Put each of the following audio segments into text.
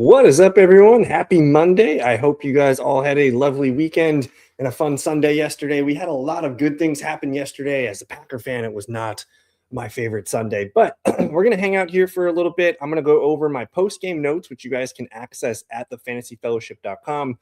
What is up, everyone? Happy Monday. I hope you guys all had a lovely weekend and a fun Sunday yesterday. We had a lot of good things happen yesterday. As a Packer fan, it was not my favorite Sunday, but we're going to hang out here for a little bit. I'm going to go over my post-game notes, which you guys can access at thefantasyfellowship.com.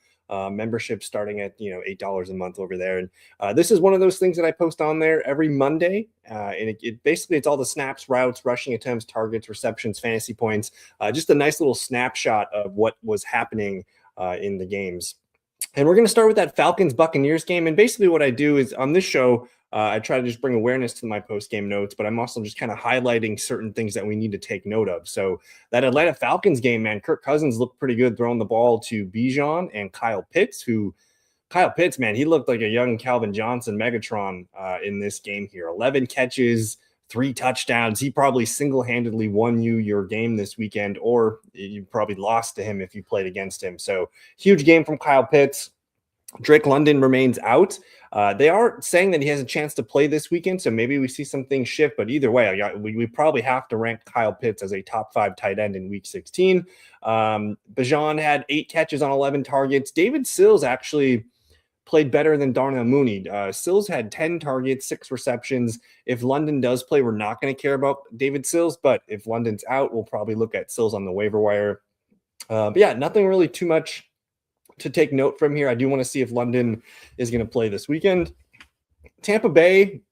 Membership starting at $8 a month over there, and this is one of those things that I post on there every Monday, and it basically it's all the snaps, routes, rushing attempts, targets, receptions, fantasy points, just a nice little snapshot of what was happening in the games. And we're going to start with that Falcons Buccaneers game. And basically, what I do is on this show, I try to just bring awareness to my post game notes, but I'm also just kind of highlighting certain things that we need to take note of. So that Atlanta Falcons game, man, Kirk Cousins looked pretty good throwing the ball to Bijan and Kyle Pitts, man, he looked like a young Calvin Johnson Megatron in this game here. 11 catches, 3 touchdowns. He probably single-handedly won you your game this weekend, or you probably lost to him if you played against him. So huge game from Kyle Pitts. Drake London remains out. They are saying that he has a chance to play this weekend, so maybe we see some things shift. But either way, we probably have to rank Kyle Pitts as a top 5 tight end in Week 16. Bijan had 8 catches on 11 targets. David Sills actually played better than Darnell Mooney. Sills had 10 targets, 6 receptions. If London does play, we're not going to care about David Sills, but if London's out, we'll probably look at Sills on the waiver wire. But yeah, nothing really too much to take note from here. I do want to see if London is going to play this weekend. Tampa Bay,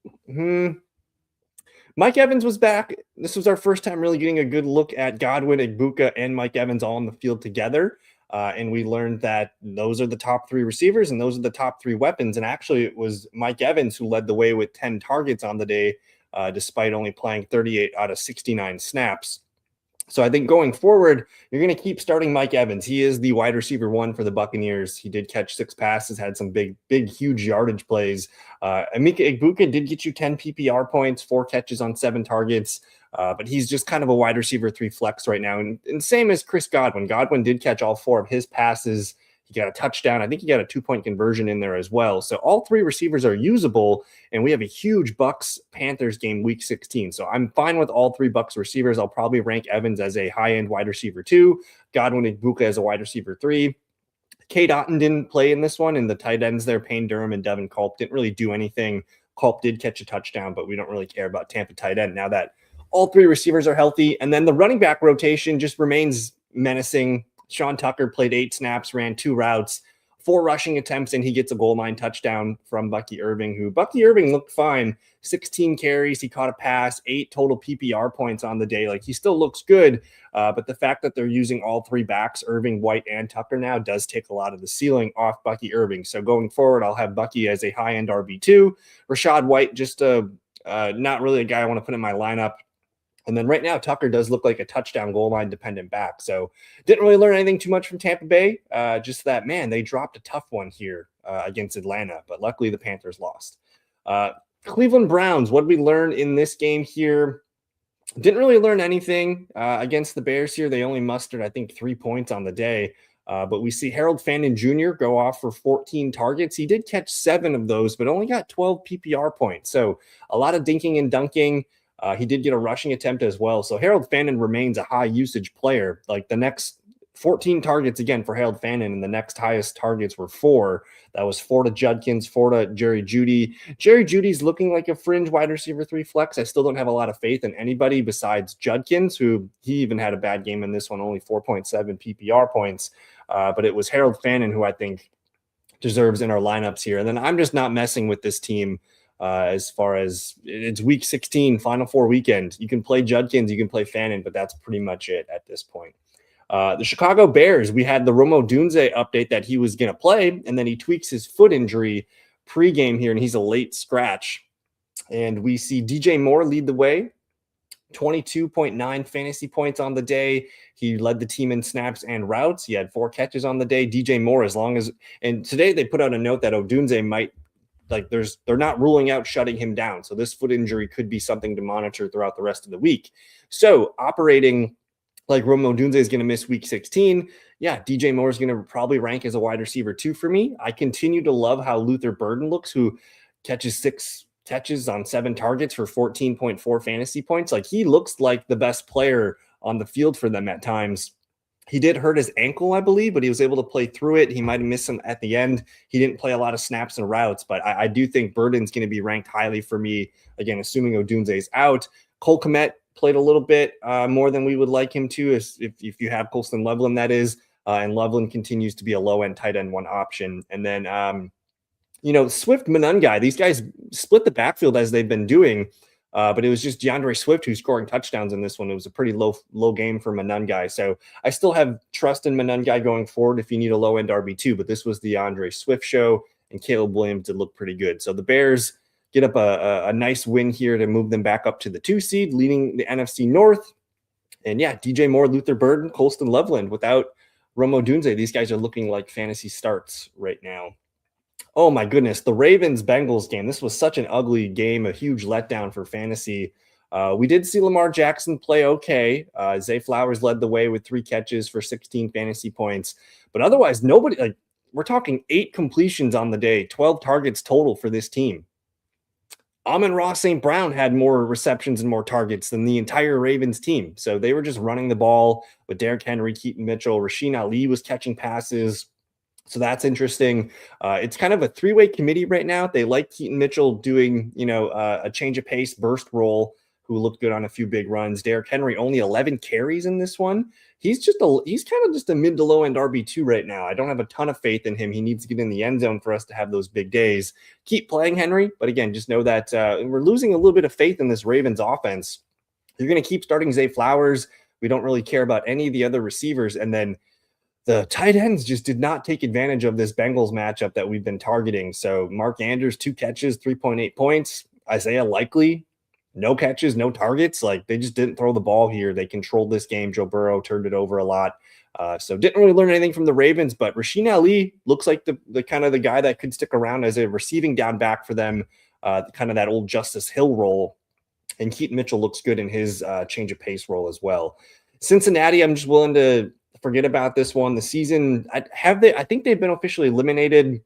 Mike Evans was back. This was our first time really getting a good look at Godwin, Igbuka, and Mike Evans all on the field together. And we learned that those are the top 3 receivers and those are the top 3 weapons. And actually, it was Mike Evans who led the way with 10 targets on the day, despite only playing 38 out of 69 snaps. So I think going forward, you're going to keep starting Mike Evans. He is the wide receiver 1 for the Buccaneers. He did catch 6 passes, had some big, huge yardage plays. Emeka Egbuka did get you 10 PPR points, 4 catches on 7 targets. But he's just kind of a wide receiver 3 flex right now. And same as Chris Godwin. Godwin did catch all 4 of his passes. He got a touchdown. I think he got a 2-point conversion in there as well. So all 3 receivers are usable, and we have a huge Bucs-Panthers game Week 16. So I'm fine with all 3 Bucs receivers. I'll probably rank Evans as a high-end wide receiver 2, Godwin and Igbuka as a wide receiver 3. Cade Otton didn't play in this one, and the tight ends there, Payne Durham and Devin Culp, didn't really do anything. Culp did catch a touchdown, but we don't really care about Tampa tight end now that all 3 receivers are healthy. And then the running back rotation just remains menacing. Sean Tucker played 8 snaps, ran 2 routes, 4 rushing attempts, and he gets a goal line touchdown from Bucky Irving, Bucky Irving looked fine. 16 carries, he caught a pass, 8 total PPR points on the day. Like, he still looks good, but the fact that they're using all 3 backs, Irving, White, and Tucker now, does take a lot of the ceiling off Bucky Irving. So going forward, I'll have Bucky as a high-end RB2. Rashad White, just not really a guy I want to put in my lineup. And then right now, Tucker does look like a touchdown goal line dependent back. So didn't really learn anything too much from Tampa Bay. Just that, man, they dropped a tough one here against Atlanta. But luckily, the Panthers lost. Cleveland Browns, what did we learn in this game here? Didn't really learn anything against the Bears here. They only mustered, I think, 3 points on the day. But we see Harold Fannin Jr. go off for 14 targets. He did catch 7 of those, but only got 12 PPR points. So a lot of dinking and dunking. He did get a rushing attempt as well. So Harold Fannin remains a high usage player. Like, the next 14 targets again for Harold Fannin, and the next highest targets were 4. That was 4 to Judkins, 4 to Jerry Jeudy. Jerry Jeudy's looking like a fringe wide receiver 3 flex. I still don't have a lot of faith in anybody besides Judkins, who he even had a bad game in this one, only 4.7 PPR points. But it was Harold Fannin who I think deserves in our lineups here. And then I'm just not messing with this team. As far as it's Week 16, Final 4 weekend. You can play Judkins, you can play Fannin, but that's pretty much it at this point. The Chicago Bears, we had the Rome Odunze update that he was going to play, and then he tweaks his foot injury pregame here, and he's a late scratch. And we see DJ Moore lead the way, 22.9 fantasy points on the day. He led the team in snaps and routes. He had 4 catches on the day. DJ Moore, and today they put out a note that Odunze might, they're not ruling out shutting him down. So this foot injury could be something to monitor throughout the rest of the week. So operating like Rome Odunze is going to miss Week 16. Yeah, DJ Moore is going to probably rank as a wide receiver 2 for me. I continue to love how Luther Burden looks, who catches 6 catches on 7 targets for 14.4 fantasy points. Like, he looks like the best player on the field for them at times. He did hurt his ankle, I believe, but he was able to play through it. He might have missed some at the end. He didn't play a lot of snaps and routes, but I do think Burden's going to be ranked highly for me, again, assuming Odunze's out. Cole Kmet played a little bit more than we would like him to, if you have Colston Loveland, that is. And Loveland continues to be a low-end tight end one option. And then, Swift Monangai, these guys split the backfield as they've been doing. But it was just DeAndre Swift who's scoring touchdowns in this one. It was a pretty low game for Monangai. So I still have trust in Monangai going forward if you need a low-end RB2, but this was the DeAndre Swift show, and Caleb Williams did look pretty good. So the Bears get up a nice win here to move them back up to the 2 seed, leading the NFC North. And yeah, DJ Moore, Luther Burden, Colston Loveland. Without Rome Odunze, these guys are looking like fantasy starts right now. Oh my goodness, the Ravens-Bengals game. This was such an ugly game, a huge letdown for fantasy. We did see Lamar Jackson play okay. Zay Flowers led the way with 3 catches for 16 fantasy points. But otherwise, nobody, we're talking 8 completions on the day, 12 targets total for this team. Amon-Ra St. Brown had more receptions and more targets than the entire Ravens team. So they were just running the ball with Derrick Henry, Keaton Mitchell. Rasheen Ali was catching passes. So that's interesting. It's kind of a 3-way committee right now. They like Keaton Mitchell doing, a change of pace burst role, who looked good on a few big runs. Derrick Henry only 11 carries in this one. He's kind of just a mid to low end RB2 right now. I don't have a ton of faith in him. He needs to get in the end zone for us to have those big days. Keep playing Henry, but again, just know that we're losing a little bit of faith in this Ravens offense. You're going to keep starting Zay Flowers. We don't really care about any of the other receivers, and then the tight ends just did not take advantage of this Bengals matchup that we've been targeting. So Mark Andrews, 2 catches, 3.8 points. Isaiah Likely, no catches, no targets. They just didn't throw the ball here. They controlled this game. Joe Burrow turned it over a lot. So didn't really learn anything from the Ravens, but Rasheen Ali looks like the kind of the guy that could stick around as a receiving down back for them, kind of that old Justice Hill role. And Keaton Mitchell looks good in his change of pace role as well. Cincinnati, I'm just willing to forget about this one. The season, I think they've been officially eliminated.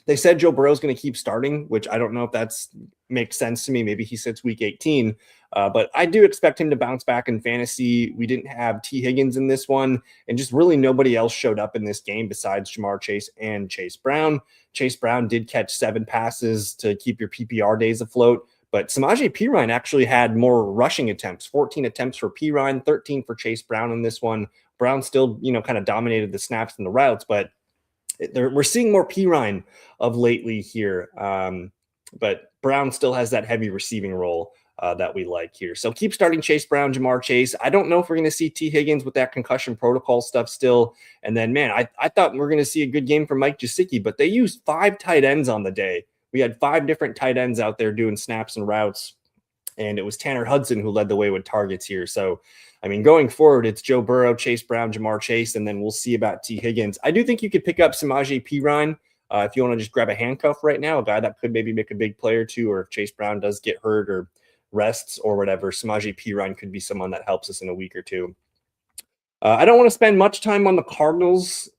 They said Joe Burrow's going to keep starting, which I don't know if that's makes sense to me. Maybe he sits week 18, but I do expect him to bounce back in fantasy. We didn't have T. Higgins in this one, and just really nobody else showed up in this game besides Ja'Marr Chase and Chase Brown. Chase Brown did catch 7 passes to keep your PPR days afloat, but Samaje Perine actually had more rushing attempts, 14 attempts for Perine, 13 for Chase Brown in this one. Brown still, kind of dominated the snaps and the routes, but we're seeing more Perine of lately here. But Brown still has that heavy receiving role that we like here. So keep starting Chase Brown, Ja'Marr Chase. I don't know if we're going to see T. Higgins with that concussion protocol stuff still. And then, man, I thought we were going to see a good game from Mike Gesicki, but they used 5 tight ends on the day. We had 5 different tight ends out there doing snaps and routes, and it was Tanner Hudson who led the way with targets here. So, going forward, it's Joe Burrow, Chase Brown, Ja'Marr Chase, and then we'll see about T. Higgins. I do think you could pick up Samaje Perine if you want to just grab a handcuff right now, a guy that could maybe make a big play or two, or if Chase Brown does get hurt or rests or whatever, Samaje Perine could be someone that helps us in a week or two. I don't want to spend much time on the Cardinals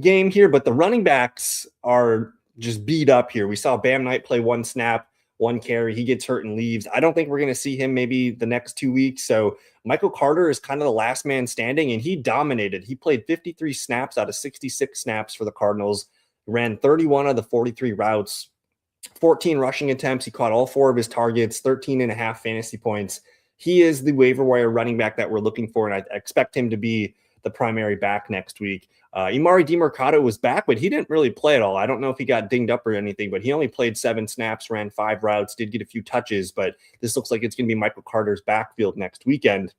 game here, but the running backs are just beat up here. We saw Bam Knight play 1 snap, 1 carry. He gets hurt and leaves. I don't think we're going to see him maybe the next 2 weeks. So Michael Carter is kind of the last man standing, and he dominated. He played 53 snaps out of 66 snaps for the Cardinals, ran 31 of the 43 routes, 14 rushing attempts. He caught all 4 of his targets, 13.5 fantasy points. He is the waiver wire running back that we're looking for, and I expect him to be the primary back next week. Emari Demercado was back, but he didn't really play at all. I don't know if he got dinged up or anything, but he only played 7 snaps, ran 5 routes, did get a few touches, but this looks like it's going to be Michael Carter's backfield next weekend.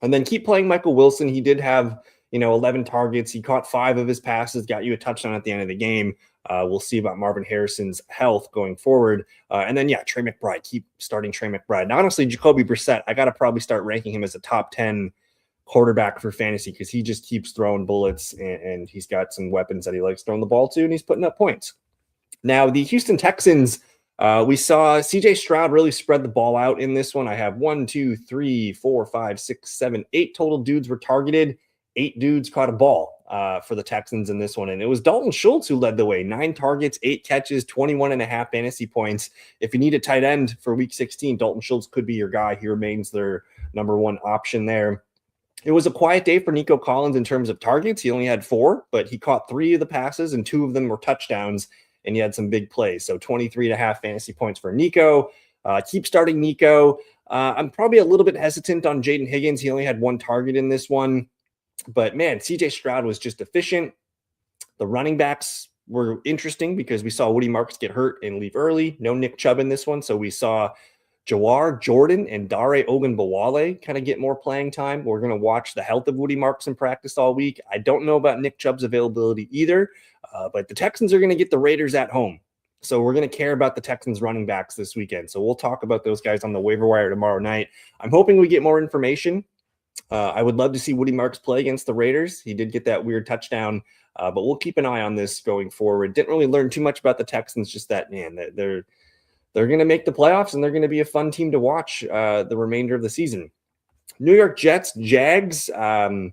And then keep playing Michael Wilson. He did have, 11 targets. He caught 5 of his passes, got you a touchdown at the end of the game. We'll see about Marvin Harrison's health going forward. And then, Trey McBride. Keep starting Trey McBride. And honestly, Jacoby Brissett, I got to probably start ranking him as a top 10 quarterback for fantasy because he just keeps throwing bullets and he's got some weapons that he likes throwing the ball to, and he's putting up points. Now, the Houston Texans, we saw CJ Stroud really spread the ball out in this one. I have 1, 2, 3, 4, 5, 6, 7, 8 total dudes were targeted. 8 dudes caught a ball for the Texans in this one. And it was Dalton Schultz who led the way. 9 targets, 8 catches, 21.5 fantasy points. If you need a tight end for week 16, Dalton Schultz could be your guy. He remains their number 1 option there. It was a quiet day for Nico Collins in terms of targets. He only had 4, but he caught 3 of the passes and 2 of them were touchdowns, and he had some big plays. So 23.5 fantasy points for Nico. Keep starting Nico. I'm probably a little bit hesitant on Jaden Higgins. He only had 1 target in this one. But man, CJ Stroud was just efficient. The running backs were interesting because we saw Woody Marks get hurt and leave early. No Nick Chubb in this one. So we saw Jawar Jordan and Dare Ogunbowale kind of get more playing time. We're going to watch the health of Woody Marks in practice all week. I don't know about Nick Chubb's availability either, but the Texans are going to get the Raiders at home. So we're going to care about the Texans running backs this weekend. So we'll talk about those guys on the waiver wire tomorrow night. I'm hoping we get more information. I would love to see Woody Marks play against the Raiders. He did get that weird touchdown, but we'll keep an eye on this going forward. Didn't really learn too much about the Texans, just that, man, they're going to make the playoffs and they're going to be a fun team to watch the remainder of the season. New York Jets, Jags. I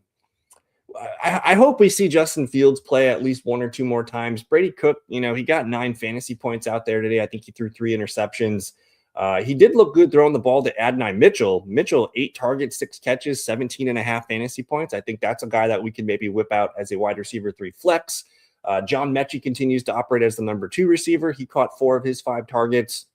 hope we see Justin Fields play at least 1 or 2 more times. Brady Cook, he got 9 fantasy points out there today. I think he threw 3 interceptions. He did look good throwing the ball to Adonai Mitchell. Mitchell, 8 targets, 6 catches, 17.5 fantasy points. I think that's a guy that we can maybe whip out as a wide receiver 3 flex. John Mechie continues to operate as the number 2 receiver. He caught 4 of his 5 targets.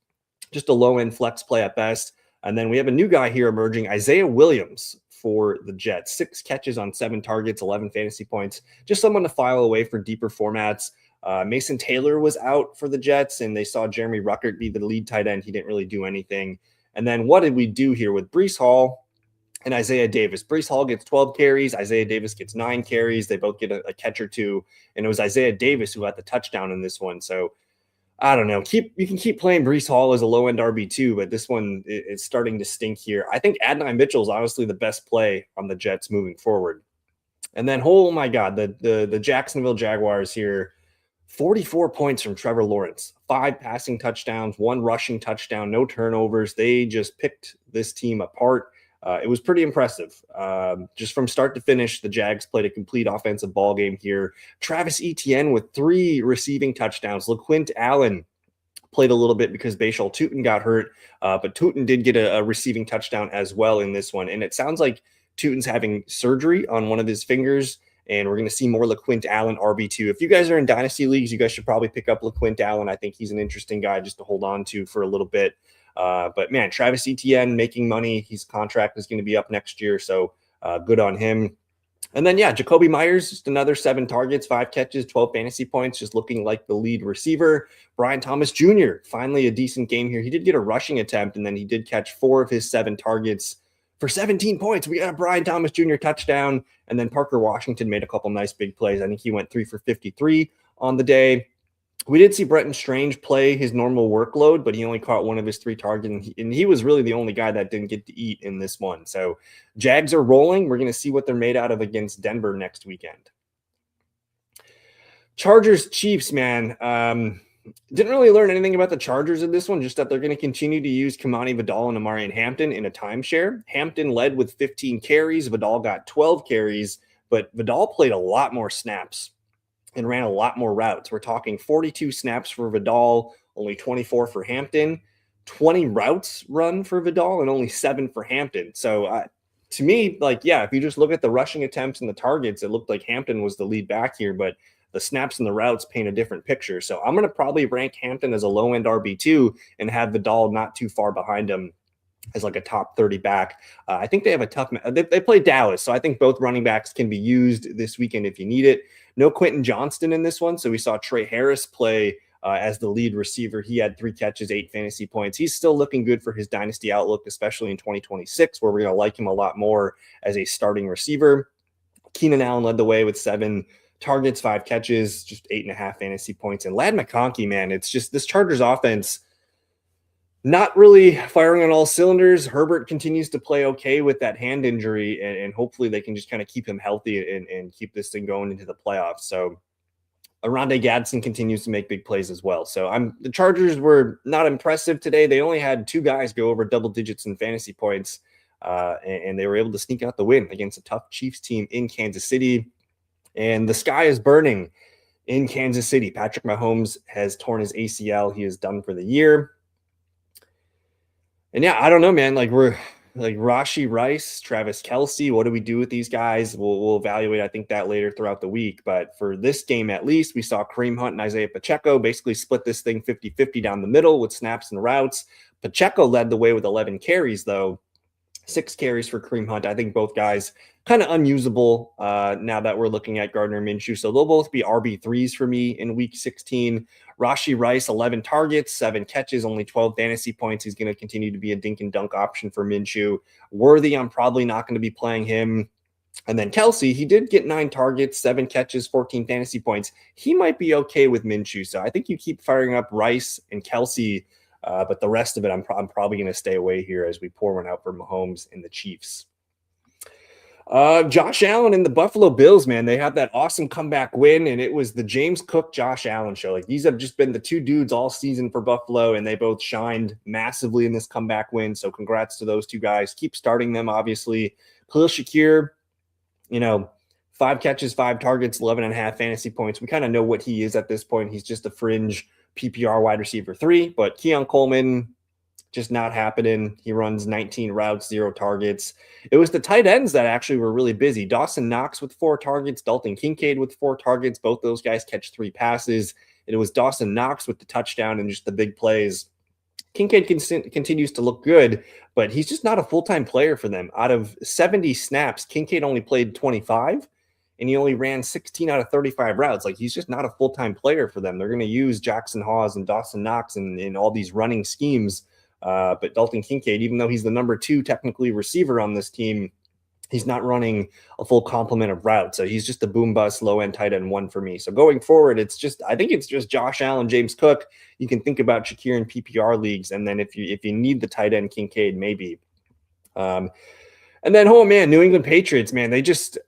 Just a low-end flex play at best. And then we have a new guy here emerging, Isaiah Williams for the Jets. 6 catches on 7 targets, 11 fantasy points. Just someone to file away for deeper formats. Mason Taylor was out for the Jets, and they saw Jeremy Ruckert be the lead tight end. He didn't really do anything. And then what did we do here with Breece Hall and Isaiah Davis? Breece Hall gets 12 carries. Isaiah Davis gets 9 carries. They both get a catch or 2. And it was Isaiah Davis who had the touchdown in this one. So I don't know. You can keep playing Breece Hall as a low-end RB2, but this one is starting to stink here. I think Adonai Mitchell is honestly the best play on the Jets moving forward. And then, oh my God, the Jacksonville Jaguars here, 44 points from Trevor Lawrence, 5 passing touchdowns, 1 rushing touchdown, no turnovers. They just picked this team apart. It was pretty impressive. Just from start to finish, the Jags played a complete offensive ball game here. Travis Etienne with 3 receiving touchdowns. LaQuint Allen played a little bit because Bashal Tutin got hurt, but Tutin did get a receiving touchdown as well in this one. And it sounds like Tutin's having surgery on one of his fingers, and we're going to see more LaQuint Allen RB2. If you guys are in dynasty leagues, you guys should probably pick up LaQuint Allen. I think he's an interesting guy just to hold on to for a little bit. But man, Travis Etienne making money. His contract is going to be up next year, so good on him. And then, yeah, Jacoby Myers, just another 7 targets, 5 catches, 12 fantasy points, just looking like the lead receiver. Brian Thomas Jr., finally a decent game here. He did get a rushing attempt, and then he did catch 4 of his 7 targets for 17 points. We got a Brian Thomas Jr. touchdown, and then Parker Washington made a couple nice big plays. I think he went 3 for 53 on the day. We did see Brenton Strange play his normal workload, but he only caught 1 of his 3 targets, and he was really the only guy that didn't get to eat in this one. So Jags are rolling. We're going to see what they're made out of against Denver next weekend. Chargers Chiefs, man. Didn't really learn anything about the Chargers in this one, just that they're going to continue to use Kamani Vidal and Amarian Hampton in a timeshare. Hampton led with 15 carries. Vidal got 12 carries, but Vidal played a lot more snaps and ran a lot more routes. We're talking 42 snaps for Vidal, only 24 for Hampton, 20 routes run for Vidal, and only 7 for Hampton. So to me, if you just look at the rushing attempts and the targets, it looked like Hampton was the lead back here, but the snaps and the routes paint a different picture. So I'm going to probably rank Hampton as a low-end RB2 and have Vidal not too far behind him as like a top 30 back. I think they have a tough – they play Dallas, so I think both running backs can be used this weekend if you need it. No Quentin Johnston in this one, so we saw Trey Harris play as the lead receiver. He had 3 catches, 8 fantasy points. He's still looking good for his dynasty outlook, especially in 2026, where we're going to like him a lot more as a starting receiver. Keenan Allen led the way with 7 targets, 5 catches, just 8.5 fantasy points. And Ladd McConkey, man, it's just this Chargers offense not really firing on all cylinders. Herbert continues to play okay with that hand injury, and hopefully they can just kind of keep him healthy and keep this thing going into the playoffs. So Oronde Gadsden continues to make big plays as well. So the Chargers were not impressive today. They only had 2 guys go over double digits in fantasy points, and they were able to sneak out the win against a tough Chiefs team in Kansas City. And the sky is burning in Kansas City. Patrick Mahomes has torn his ACL. He is done for the year. And yeah, I don't know, man. like Rashi Rice, Travis Kelce. What do we do with these guys? We'll evaluate, I think, that later throughout the week. But for this game, at least, we saw Kareem Hunt and Isaiah Pacheco basically split this thing 50-50 down the middle with snaps and routes. Pacheco led the way with 11 carries, though. 6 carries for Kareem Hunt. I think both guys kind of unusable now that we're looking at Gardner Minshew. So they'll both be RB3s for me in week 16. Rashi Rice, 11 targets, 7 catches, only 12 fantasy points. He's going to continue to be a dink and dunk option for Minshew. Worthy, I'm probably not going to be playing him. And then Kelce, he did get 9 targets, 7 catches, 14 fantasy points. He might be okay with Minshew. So I think you keep firing up Rice and Kelce, but the rest of it, I'm probably going to stay away here as we pour one out for Mahomes and the Chiefs. Josh Allen and the Buffalo Bills, man, they had that awesome comeback win, and it was the James Cook, Josh Allen show. Like, these have just been the 2 dudes all season for Buffalo, and they both shined massively in this comeback win. So congrats to those 2 guys. Keep starting them, obviously. Khalil Shakir, 5 catches, 5 targets, 11.5 fantasy points. We kind of know what he is at this point. He's just a fringe PPR wide receiver 3, but Keon Coleman, just not happening. He runs 19 routes, 0 targets. It was the tight ends that actually were really busy. Dawson Knox with 4 targets, Dalton Kincaid with 4 targets. Both those guys catch 3 passes. And it was Dawson Knox with the touchdown and just the big plays. Kincaid continues to look good, but he's just not a full-time player for them. Out of 70 snaps, Kincaid only played 25, and he only ran 16 out of 35 routes. Like, he's just not a full-time player for them. They're going to use Jackson Hawes and Dawson Knox in all these running schemes. But Dalton Kincaid, even though he's the number 2 technically receiver on this team, he's not running a full complement of routes. So he's just a boom bust low-end tight end 1 for me. So going forward, I think it's just Josh Allen, James Cook. You can think about Shakir in PPR leagues, and then if you need the tight end, Kincaid maybe. And then, oh man, New England Patriots, man, they just,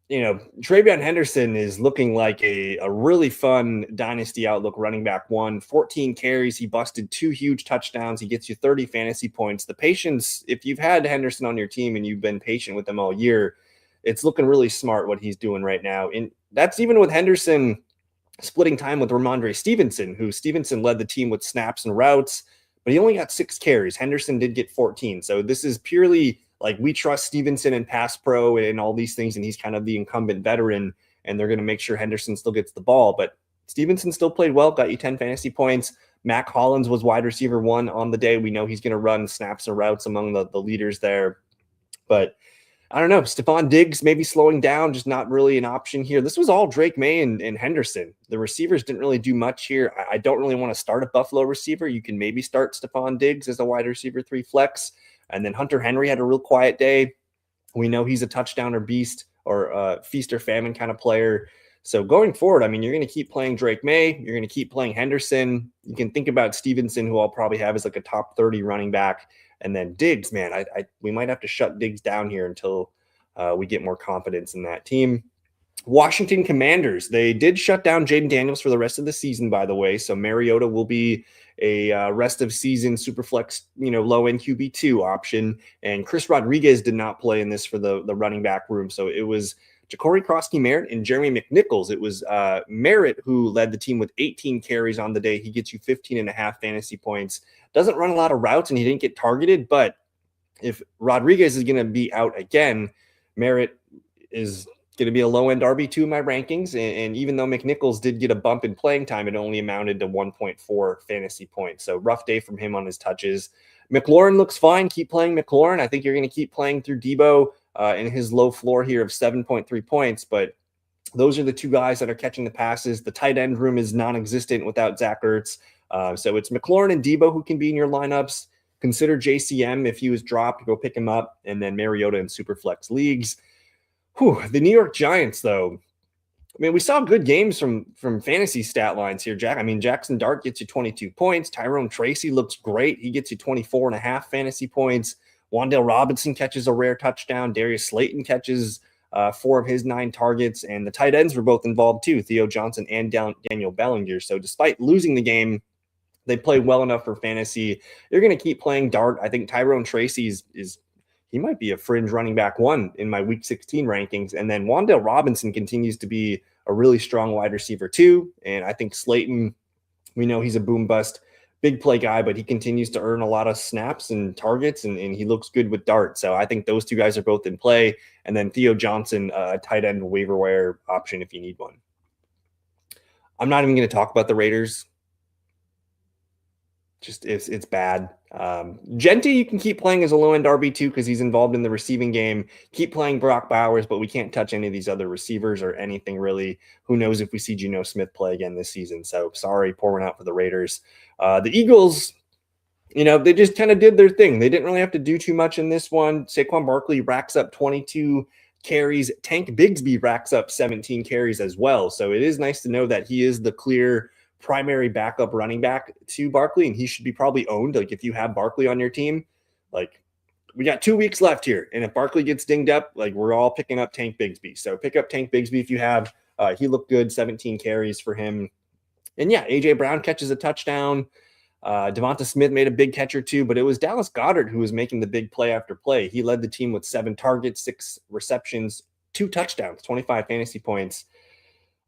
TreVeyon Henderson is looking like a really fun dynasty outlook running back 1. 14 carries. He busted 2 huge touchdowns. He gets you 30 fantasy points. The patience, if you've had Henderson on your team and you've been patient with him all year, it's looking really smart what he's doing right now. And that's even with Henderson splitting time with Ramondre Stevenson, who Stevenson led the team with snaps and routes, but he only got 6 carries. Henderson did get 14. So this is purely like, we trust Stevenson and pass pro and all these things, and he's kind of the incumbent veteran, and they're going to make sure Henderson still gets the ball. But Stevenson still played well, got you 10 fantasy points. Mac Hollins was wide receiver 1 on the day. We know he's going to run snaps and routes among the leaders there. But I don't know. Stephon Diggs maybe slowing down, just not really an option here. This was all Drake May and Henderson. The receivers didn't really do much here. I don't really want to start a Buffalo receiver. You can maybe start Stephon Diggs as a wide receiver 3 flex. And then Hunter Henry had a real quiet day. We know he's a touchdown or beast or feast or famine kind of player. So going forward, I mean, you're going to keep playing Drake May. You're going to keep playing Henderson. You can think about Stevenson, who I'll probably have as like a top 30 running back. And then Diggs, man, we might have to shut Diggs down here until we get more confidence in that team. Washington Commanders, they did shut down Jaden Daniels for the rest of the season, by the way. So Mariota will be a rest of season superflex, low-end QB2 option. And Chris Rodriguez did not play in this for the running back room. So it was Ja'Cory Krosky-Merritt and Jeremy McNichols. It was Merritt who led the team with 18 carries on the day. He gets you 15.5 fantasy points. Doesn't run a lot of routes, and he didn't get targeted. But if Rodriguez is going to be out again, Merritt is going to be a low-end RB2 in my rankings. And even though McNichols did get a bump in playing time, it only amounted to 1.4 fantasy points. So rough day from him on his touches. McLaurin looks fine. Keep playing McLaurin. I think you're going to keep playing through Debo in his low floor here of 7.3 points. But those are the 2 guys that are catching the passes. The tight end room is non-existent without Zach Ertz. So it's McLaurin and Debo who can be in your lineups. Consider JCM if he was dropped, go pick him up. And then Mariota in Superflex leagues. The New York Giants, though, I mean, we saw good games from fantasy stat lines here, Jack. I mean, Jackson Dart gets you 22 points. Tyrone Tracy looks great. He gets you 24.5 fantasy points. Wan'Dale Robinson catches a rare touchdown. Darius Slayton catches 4 of his 9 targets. And the tight ends were both involved, too, Theo Johnson and Daniel Bellinger. So despite losing the game, they played well enough for fantasy. You're going to keep playing Dart. I think Tyrone Tracy he might be a fringe running back 1 in my week 16 rankings. And then Wan'Dale Robinson continues to be a really strong wide receiver 2. And I think Slayton, we know he's a boom bust big play guy, but he continues to earn a lot of snaps and targets, and he looks good with Dart. So I think those two guys are both in play. And then Theo Johnson, tight end waiver wire option if you need one. I'm not even going to talk about the Raiders. Just it's bad. Genti, you can keep playing as a low-end RB2 because he's involved in the receiving game. Keep playing Brock Bowers, but we can't touch any of these other receivers or anything really. Who knows if we see Geno Smith play again this season. So sorry, pour one out for the Raiders. The Eagles, they just kind of did their thing. They didn't really have to do too much in this one. Saquon Barkley racks up 22 carries. Tank Bigsby racks up 17 carries as well. So it is nice to know that he is the clear primary backup running back to Barkley, and he should be probably owned. Like if you have Barkley on your team, like we got 2 weeks left here, and if Barkley gets dinged up, like we're all picking up Tank Bigsby. So pick up Tank Bigsby if you have. He looked good, 17 carries for him. And yeah, AJ Brown catches a touchdown. Devonta Smith made a big catch or two, but it was Dallas Goedert who was making the big play after play. He led the team with 7 targets, 6 receptions, 2 touchdowns, 25 fantasy points.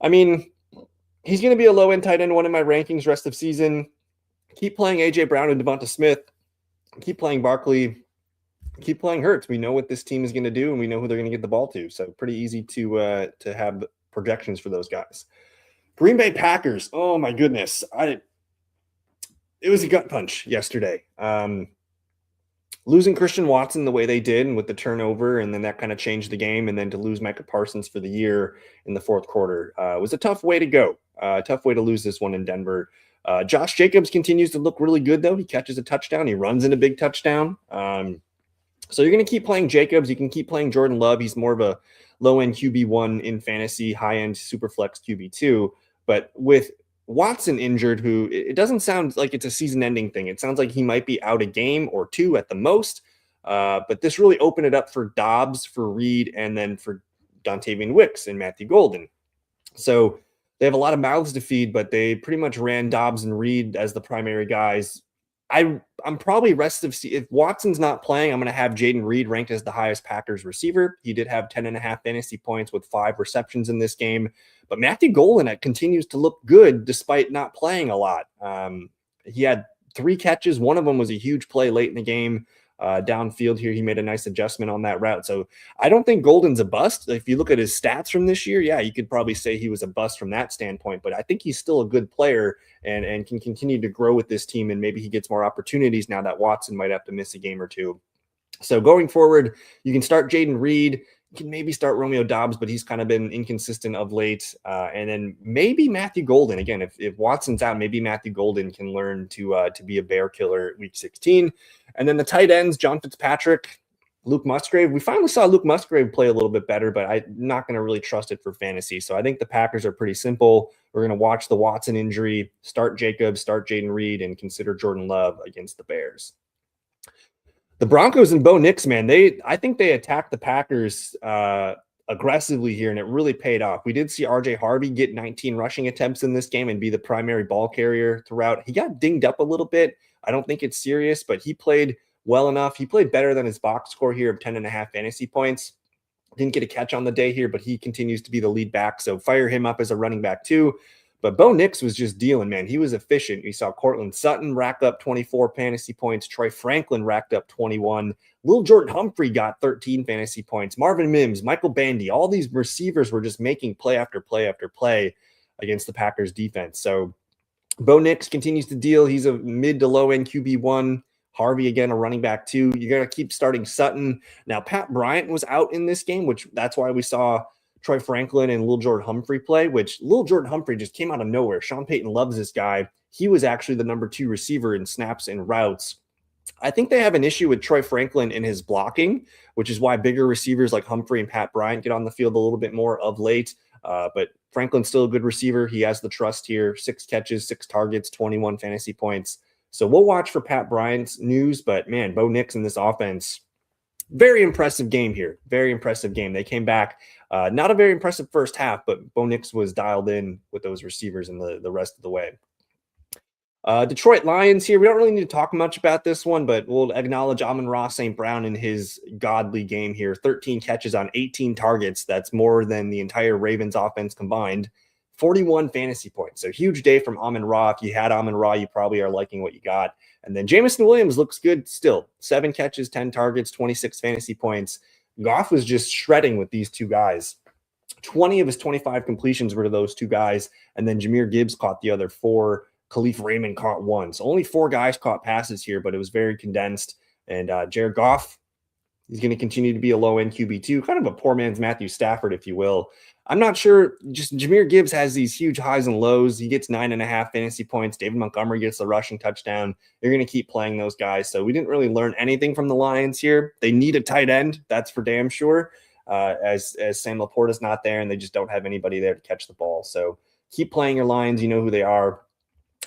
I mean, he's going to be a low-end tight end one in my rankings rest of season. Keep playing A.J. Brown and Devonta Smith. Keep playing Barkley. Keep playing Hurts. We know what this team is going to do, and we know who they're going to get the ball to. So pretty easy to have projections for those guys. Green Bay Packers. Oh, my goodness. It was a gut punch yesterday. Losing Christian Watson the way they did and with the turnover, and then that kind of changed the game, and then to lose Micah Parsons for the year in the fourth quarter was a tough way to go. Tough way to lose this one in Denver. Josh Jacobs continues to look really good, though. He catches a touchdown. He runs in a big touchdown. So you're going to keep playing Jacobs. You can keep playing Jordan Love. He's more of a low-end QB1 in fantasy, high-end Superflex QB2. But with Watson injured, who it doesn't sound like it's a season-ending thing. It sounds like he might be out a game or 2 at the most. But this really opened it up for Dobbs, for Reed, and then for Dontavian Wicks and Matthew Golden. So they have a lot of mouths to feed, but they pretty much ran Dobbs and Reed as the primary guys. I'm probably if Watson's not playing, I'm going to have Jaden Reed ranked as the highest Packers receiver. He did have 10.5 fantasy points with 5 receptions in this game. But Matthew Golden continues to look good despite not playing a lot. He had 3 catches. One of them was a huge play late in the game. Downfield here, he made a nice adjustment on that route. So I don't think Golden's a bust. If you look at his stats from this year, yeah, you could probably say he was a bust from that standpoint, but I think he's still a good player and can continue to grow with this team, and maybe he gets more opportunities now that Watson might have to miss a game or 2. So going forward, you can start Jaden Reed. You can maybe start Romeo Dobbs, but he's kind of been inconsistent of late. And then maybe Matthew Golden. Again, if Watson's out, maybe Matthew Golden can learn to be a bear killer week 16. And then the tight ends, John Fitzpatrick, Luke Musgrave. We finally saw Luke Musgrave play a little bit better, but I'm not going to really trust it for fantasy. So I think the Packers are pretty simple. We're going to watch the Watson injury, start Jacobs, start Jaden Reed, and consider Jordan Love against the Bears. The Broncos and Bo Nix, man, I think they attacked the Packers aggressively here, and it really paid off. We did see RJ Harvey get 19 rushing attempts in this game and be the primary ball carrier throughout. He got dinged up a little bit. I don't think it's serious, but he played well enough. He played better than his box score here of 10.5 fantasy points. Didn't get a catch on the day here, but he continues to be the lead back, so fire him up as a running back too. But Bo Nix was just dealing, man. He was efficient. We saw Cortland Sutton rack up 24 fantasy points. Troy Franklin racked up 21. Lil Jordan Humphrey got 13 fantasy points. Marvin Mims, Michael Bandy, all these receivers were just making play after play after play against the Packers defense. So Bo Nix continues to deal. He's a mid to low end QB1. Harvey, again, a running back 2. You got to keep starting Sutton. Now, Pat Bryant was out in this game, which that's why we saw Troy Franklin and Lil Jordan Humphrey play, which Lil Jordan Humphrey just came out of nowhere. Sean Payton loves this guy. He was actually the number 2 receiver in snaps and routes. I think they have an issue with Troy Franklin in his blocking, which is why bigger receivers like Humphrey and Pat Bryant get on the field a little bit more of late. But Franklin's still a good receiver. He has the trust here. 6 catches, 6 targets, 21 fantasy points. So we'll watch for Pat Bryant's news, but man, Bo Nix in this offense, very impressive game here. Very impressive game. They came back. Not a very impressive first half, but Bo Nix was dialed in with those receivers in the rest of the way. Detroit Lions here. We don't really need to talk much about this one, but we'll acknowledge Amon-Ra St. Brown in his godly game here. 13 catches on 18 targets. That's more than the entire Ravens offense combined. 41 fantasy points. So huge day from Amon-Ra. If you had Amon-Ra, you probably are liking what you got. And then Jameson Williams looks good still. 7 catches, 10 targets, 26 fantasy points. Goff was just shredding with these two guys. 20 of his 25 completions were to those two guys. And then Jahmyr Gibbs caught the other 4. Khalif Raymond caught 1. So only 4 guys caught passes here, but it was very condensed. And Jared Goff, he's going to continue to be a low-end QB2, kind of a poor man's Matthew Stafford, if you will. I'm not sure. Just Jahmyr Gibbs has these huge highs and lows. He gets 9.5 fantasy points. David Montgomery gets the rushing touchdown. You're going to keep playing those guys. So we didn't really learn anything from the Lions here. They need a tight end. That's for damn sure. As Sam Laporta's not there, and they just don't have anybody there to catch the ball. So keep playing your Lions. You know who they are.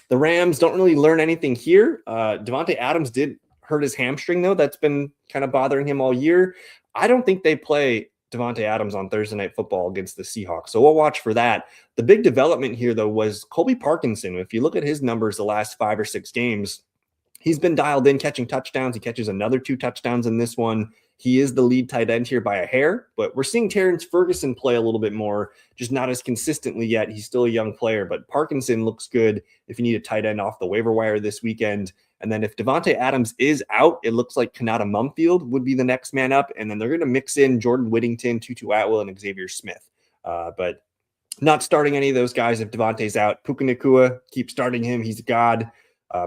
The Rams don't really learn anything here. Davante Adams did hurt his hamstring, though. That's been kind of bothering him all year. I don't think they play Davante Adams on Thursday Night Football against the Seahawks. So we'll watch for that. The big development here, though, was Colby Parkinson. If you look at his numbers the last 5 or 6 games, he's been dialed in catching touchdowns. He catches another 2 touchdowns in this one. He is the lead tight end here by a hair, but we're seeing Terrence Ferguson play a little bit more, just not as consistently yet. He's still a young player, but Parkinson looks good if you need a tight end off the waiver wire this weekend. And then if Davante Adams is out, it looks like Kanata Mumfield would be the next man up. And then they're going to mix in Jordan Whittington, Tutu Atwell, and Xavier Smith. But not starting any of those guys if Davante's out. Puka Nacua, keep starting him. He's a god.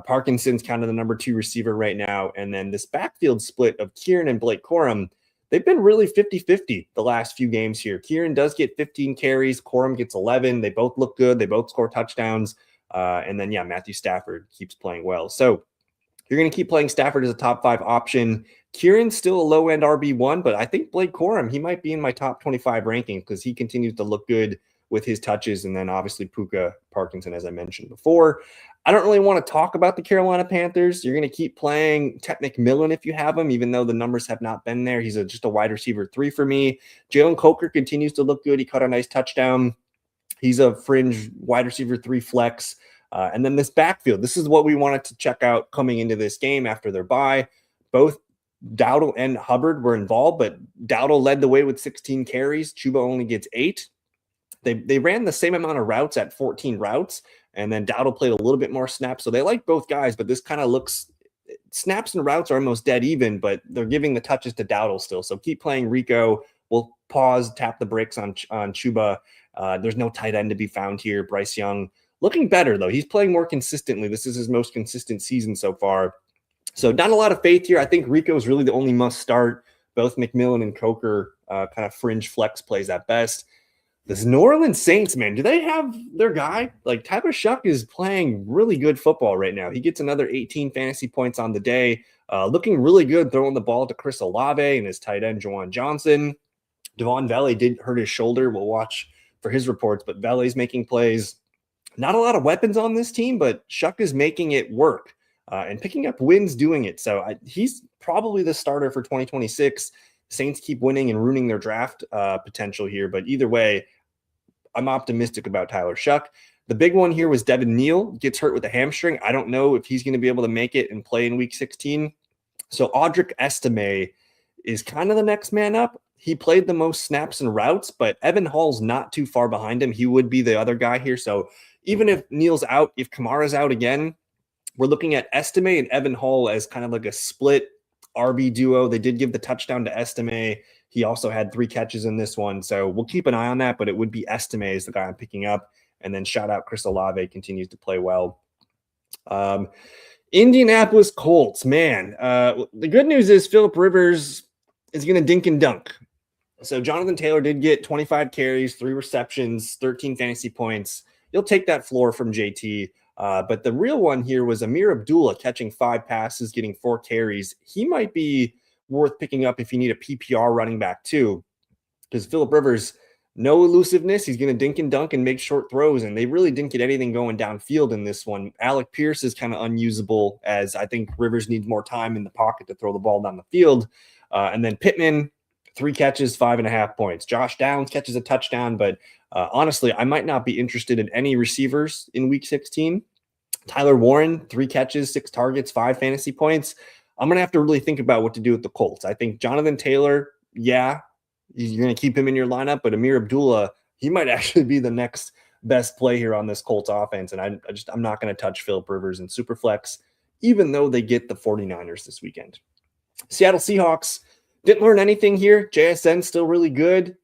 Parkinson's kind of the number 2 receiver right now. And then this backfield split of Kieran and Blake Corum, they've been really 50-50 the last few games here. Kieran does get 15 carries. Corum gets 11. They both look good. They both score touchdowns. And then, Matthew Stafford keeps playing well. So you're going to keep playing Stafford as a top 5 option. Kieran's still a low-end RB1, but I think Blake Corum, he might be in my top 25 ranking because he continues to look good with his touches. And then obviously Puka, Parkinson, as I mentioned before. I don't really want to talk about the Carolina Panthers. You're going to keep playing Ted McMillan if you have him, even though the numbers have not been there. He's just a wide receiver 3 for me. Jalen Coker continues to look good. He caught a nice touchdown. He's a fringe wide receiver 3 flex. And then this backfield, this is what we wanted to check out coming into this game after their bye. Both Dowdle and Hubbard were involved, but Dowdle led the way with 16 carries. Chuba only gets 8. They ran the same amount of routes at 14 routes, and then Dowdle played a little bit more snaps. So they like both guys, but this kind of looks – snaps and routes are almost dead even, but they're giving the touches to Dowdle still. So keep playing Rico. We'll pause, tap the brakes on Chuba. There's no tight end to be found here. Bryce Young looking better, though. He's playing more consistently. This is his most consistent season so far. So not a lot of faith here. I think Rico is really the only must start. Both McMillan and Coker kind of fringe flex plays at best. This New Orleans Saints, man, do they have their guy? Like Tyler Shuck is playing really good football right now. He gets another 18 fantasy points on the day. Looking really good throwing the ball to Chris Olave and his tight end, Juwan Johnson. Devon Valley did hurt his shoulder. We'll watch for his reports, but Valley's making plays. Not a lot of weapons on this team, but Shuck is making it work and picking up wins doing it. So he's probably the starter for 2026. Saints keep winning and ruining their draft potential here. But either way, I'm optimistic about Tyler Shuck. The big one here was Devin Neal gets hurt with a hamstring. I don't know if he's going to be able to make it and play in week 16. So Audric Estime is kind of the next man up. He played the most snaps and routes, but Evan Hall's not too far behind him. He would be the other guy here. So even if Neal's out, if Kamara's out again, we're looking at Estime and Evan Hall as kind of like a split RB duo. They did give the touchdown to Estime. He also had 3 catches in this one. So we'll keep an eye on that, but it would be Estime is the guy I'm picking up. And then shout out Chris Olave, continues to play well. Indianapolis Colts, man. The good news is Phillip Rivers is going to dink and dunk. So Jonathan Taylor did get 25 carries, 3 receptions, 13 fantasy points. You'll take that floor from JT. But the real one here was Amir Abdullah catching 5 passes, getting 4 carries. He might be worth picking up if you need a PPR running back too, because Phillip Rivers, no elusiveness. He's going to dink and dunk and make short throws, and they really didn't get anything going downfield in this one. Alec Pierce is kind of unusable, as I think Rivers needs more time in the pocket to throw the ball down the field. And then Pittman, 3 catches, 5.5 points. Josh Downs catches a touchdown, but honestly, I might not be interested in any receivers in week 16. Tyler Warren, 3 catches, 6 targets, 5 fantasy points. I'm going to have to really think about what to do with the Colts. I think Jonathan Taylor, yeah, you're going to keep him in your lineup, but Amir Abdullah, he might actually be the next best play here on this Colts offense. And I'm not going to touch Philip Rivers in Superflex, even though they get the 49ers this weekend. Seattle Seahawks didn't learn anything here. JSN still really good.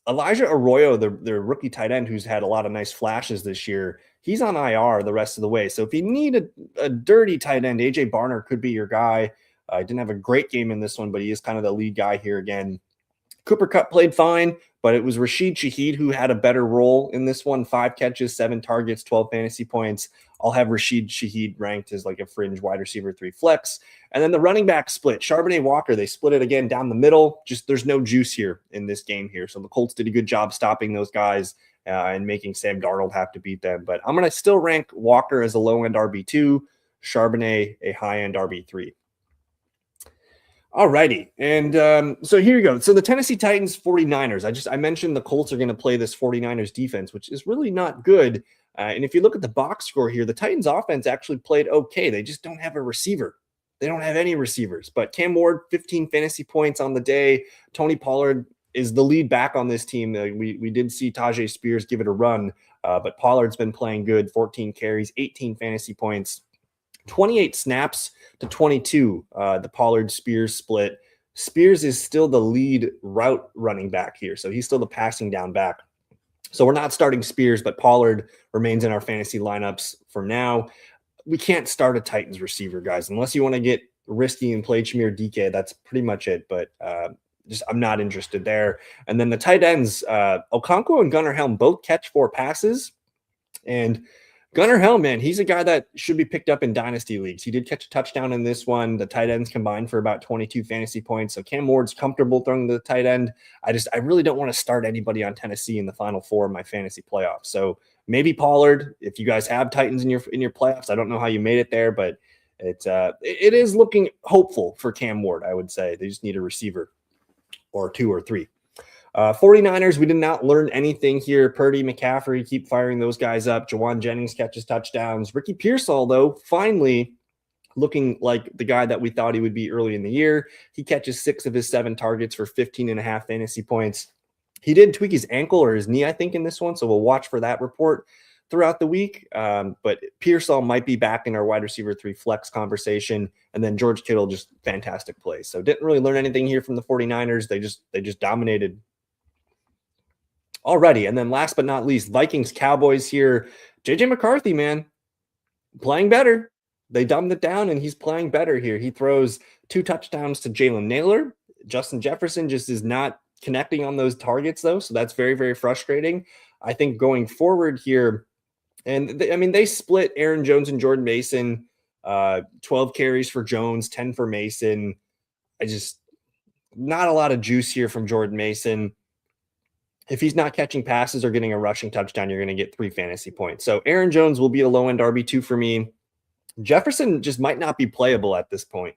Elijah Arroyo, their rookie tight end, who's had a lot of nice flashes this year, he's on IR the rest of the way. So if you need a dirty tight end, AJ Barner could be your guy. He didn't have a great game in this one, but he is kind of the lead guy here again. Cooper Kupp played fine, but it was Rashid Shaheed who had a better role in this one. 5 catches, 7 targets, 12 fantasy points. I'll have Rashid Shaheed ranked as like a fringe wide receiver 3 flex. And then the running back split, Charbonnet Walker, they split it again down the middle. Just there's no juice here in this game here. So the Colts did a good job stopping those guys and making Sam Darnold have to beat them. But I'm going to still rank Walker as a low-end RB2, Charbonnet a high-end RB3. All righty. And so here you go. So the Tennessee Titans 49ers. I mentioned the Colts are going to play this 49ers defense, which is really not good. And if you look at the box score here, the Titans offense actually played okay. They just don't have a receiver. They don't have any receivers. But Cam Ward, 15 fantasy points on the day. Tony Pollard is the lead back on this team. We did see Tajay Spears give it a run, but Pollard's been playing good. 14 carries, 18 fantasy points. 28 snaps to 22, the Pollard-Spears split. Spears is still the lead route running back here, so he's still the passing down back. So we're not starting Spears, but Pollard remains in our fantasy lineups for now. We can't start a Titans receiver, guys, unless you want to get risky and play Chimere DK. That's pretty much it, but I'm not interested there. And then the tight ends, Okonkwo and Gunnar Helm both catch 4 passes, and Gunnar Helm, man, he's a guy that should be picked up in dynasty leagues. He did catch a touchdown in this one. The tight ends combined for about 22 fantasy points. So Cam Ward's comfortable throwing the tight end. I really don't want to start anybody on Tennessee in the final 4 of my fantasy playoffs. So maybe Pollard, if you guys have Titans in your playoffs. I don't know how you made it there, but it is looking hopeful for Cam Ward, I would say. They just need a receiver or 2 or 3. 49ers, we did not learn anything here. Purdy, McCaffrey, keep firing those guys up. Jawan Jennings catches touchdowns. Ricky Pearsall, though, finally looking like the guy that we thought he would be early in the year. He catches 6 of his 7 targets for 15.5 fantasy points. He did tweak his ankle or his knee, I think, in this one, so we'll watch for that report throughout the week. But Pearsall might be back in our wide receiver 3 flex conversation. And then George Kittle, just fantastic play. So didn't really learn anything here from the 49ers. They just dominated. Alrighty, and then last but not least, Vikings Cowboys here. JJ McCarthy, man, playing better. They dumbed it down, and he's playing better here. He throws 2 touchdowns to Jalen Naylor. Justin Jefferson just is not connecting on those targets, though, so that's very, very frustrating. I think going forward here, and they split Aaron Jones and Jordan Mason, 12 carries for Jones, 10 for Mason. Not a lot of juice here from Jordan Mason. If he's not catching passes or getting a rushing touchdown, you're going to get 3 fantasy points. So Aaron Jones will be a low-end RB2 for me. Jefferson just might not be playable at this point.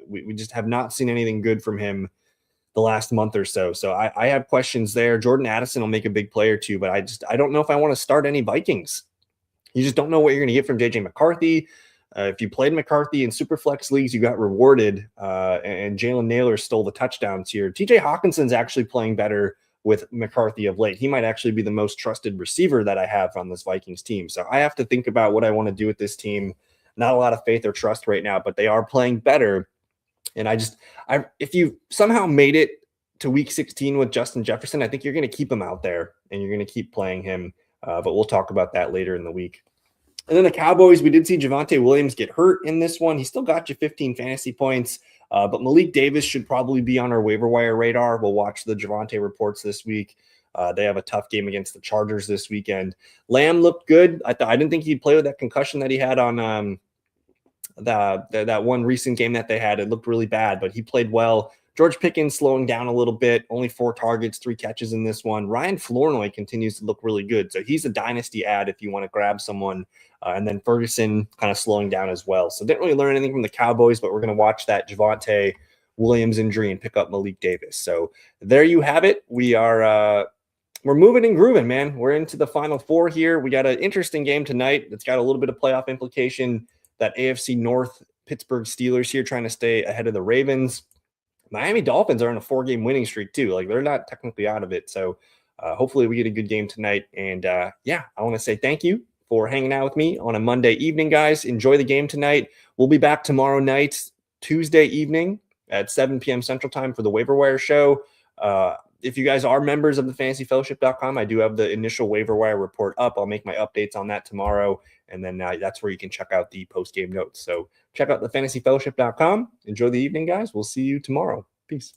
We just have not seen anything good from him the last month or so. So I have questions there. Jordan Addison will make a big play or 2, but I don't know if I want to start any Vikings. You just don't know what you're going to get from JJ McCarthy. If you played McCarthy in Superflex leagues, you got rewarded, and Jalen Naylor stole the touchdowns here. TJ Hawkinson's actually playing better with McCarthy of late. He might actually be the most trusted receiver that I have on this Vikings team. So I have to think about what I want to do with this team. Not a lot of faith or trust right now, but they are playing better. And if you somehow made it to week 16 with Justin Jefferson, I think you're going to keep him out there and you're going to keep playing him. But we'll talk about that later in the week. And then the Cowboys, we did see Javonte Williams get hurt in this one. He still got you 15 fantasy points. But Malik Davis should probably be on our waiver wire radar. We'll watch the Javonte reports this week. They have a tough game against the Chargers this weekend. Lamb looked good. I didn't think he'd play with that concussion that he had on that one recent game that they had. It looked really bad, but he played well. George Pickens slowing down a little bit. Only 4 targets, 3 catches in this one. Ryan Flournoy continues to look really good. So he's a dynasty ad if you want to grab someone. And then Ferguson kind of slowing down as well. So didn't really learn anything from the Cowboys, but we're going to watch that Javonte Williams injury and pick up Malik Davis. So there you have it. We're moving and grooving, man. We're into the final 4 here. We got an interesting game tonight that's got a little bit of playoff implication. That AFC North Pittsburgh Steelers here trying to stay ahead of the Ravens. Miami Dolphins are on a 4-game winning streak too. Like they're not technically out of it. So hopefully we get a good game tonight. And yeah, I want to say thank you for hanging out with me on a Monday evening, guys. Enjoy the game tonight. We'll be back tomorrow night, Tuesday evening at 7 p.m. Central Time for the Waiver Wire show. If you guys are members of the fantasyfellowship.com, I do have the initial waiver wire report up. I'll make my updates on that tomorrow. And then that's where you can check out the post-game notes. So check out the fantasyfellowship.com. Enjoy the evening, guys. We'll see you tomorrow. Peace.